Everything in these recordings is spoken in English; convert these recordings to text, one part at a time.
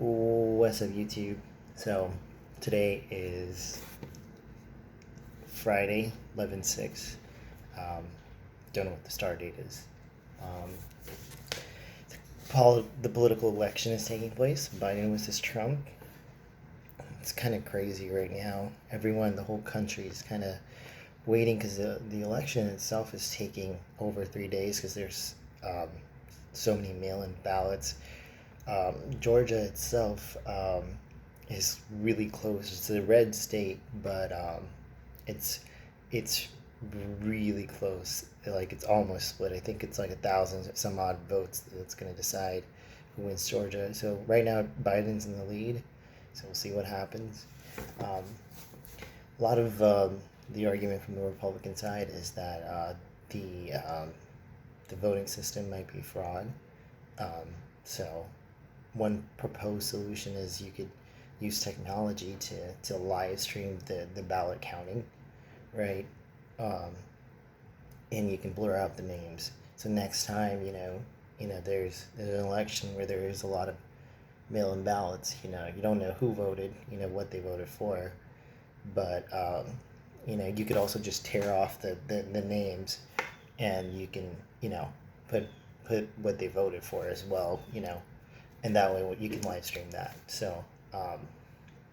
What's up, YouTube? So, today is Friday, 11/6. Um, don't know what the start date is. Um, the political election is taking place. Biden versus Trump. It's kind of crazy right now. Everyone, the whole country is kind of waiting because the election itself is taking over 3 days because there's so many mail-in ballots. Georgia itself is really close. It's a red state, but it's it's really close. Like it's almost split. I think it's like 1,000 some odd votes that's going to decide who wins Georgia. So right now Biden's in the lead. So we'll see what happens. Um, a lot of the argument from the Republican side is that the voting system might be fraud. Um, so one proposed solution is you could use technology to live stream the ballot counting, right? Um, and you can blur out the names. So next time, there's an election where there is a lot of mail-in ballots. You don't know who voted, what they voted for, but you could also just tear off the names, and you can put what they voted for as well, and that way you can live stream that. So um,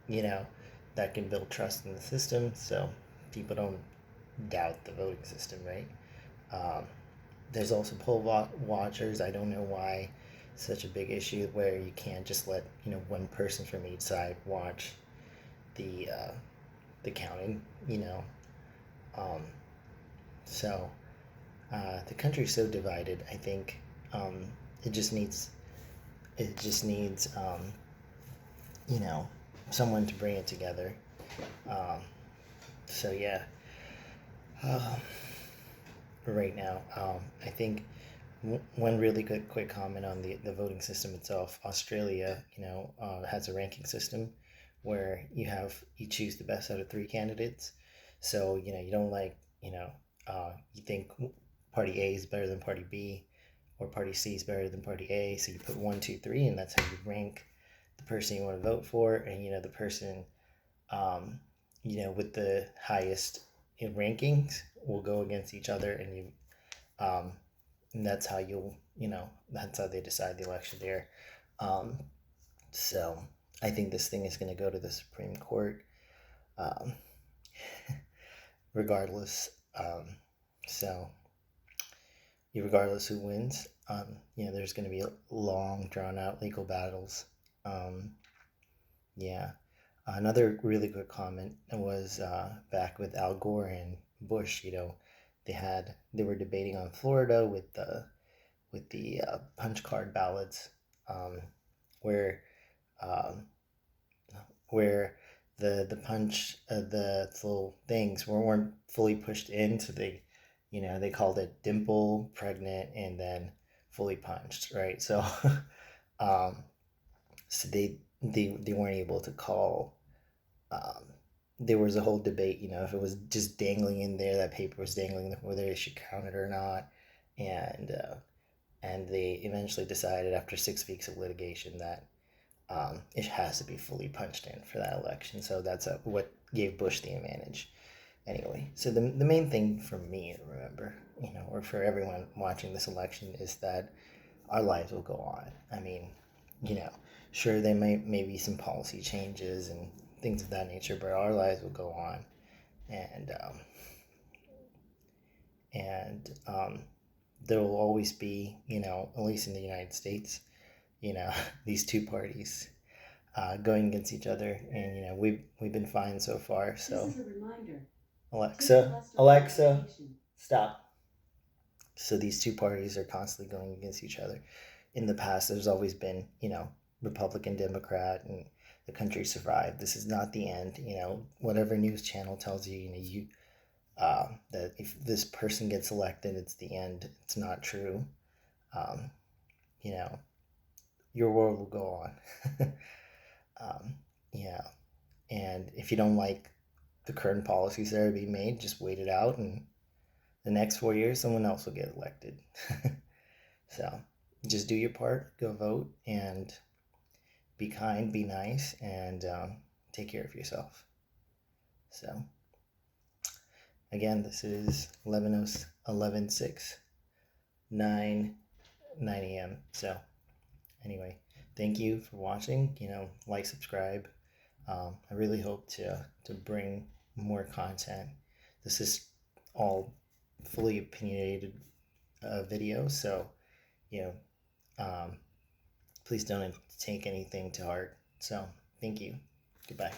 you know that can build trust in the system, so people don't doubt the voting system, right? um, there's also watchers. I don't know why such a big issue where you can't just let one person from each side watch the uh, the counting. Um, so the country's so divided. I think um, it just needs it just needs you know someone to bring it together. Um, so yeah, uh, right now, I think one really good quick comment on the voting system itself. Australia, has a ranking system where you choose the best out of three candidates. So you don't like you think party A is better than party B, or party C is better than party A. So you put one, two, three, and that's how you rank the person you want to vote for, and the person um, with the highest in rankings will go against each other, um, and that's how that's how they decide the election there. Um, so I think this thing is going to go to the Supreme Court, um, regardless. So regardless who wins, there's going to be long, drawn out legal battles. Um, yeah. Another really good comment was back with Al Gore and Bush. They were debating on Florida with the punch card ballots, um, where um, where the punch the little things weren't fully pushed in, so they called it dimple, pregnant, and then fully punched, right? So um, so they weren't able to call. Um, there was a whole debate, if it was just dangling in there, that paper was dangling, whether they should count it or not, and they eventually decided after 6 weeks of litigation that it has to be fully punched in for that election. So that's what gave Bush the advantage. Anyway, so the main thing for me to remember, or for everyone watching this election, is that our lives will go on. I mean, you know, sure, there maybe some policy changes and things of that nature, but our lives will go on, and and there will always be, at least in the United States, these two parties going against each other, and we've been fine so far. So, this is a reminder. Alexa, stop. So these two parties are constantly going against each other. In the past, there's always been, Republican, Democrat, and the country survived. This is not the end. Whatever news channel tells you, that if this person gets elected, it's the end. It's not true. Um, you know, your world will go on. um, yeah. And if you don't like the current policies that are being made, just wait it out, and the next 4 years, someone else will get elected. So just do your part, go vote, and be kind, be nice, and take care of yourself. So, again, this is 11:06, 9 a.m. So, anyway, thank you for watching. Like, subscribe. I really hope to bring more content. This is all fully opinionated video, so you know, please don't take anything to heart. So, thank you. Goodbye.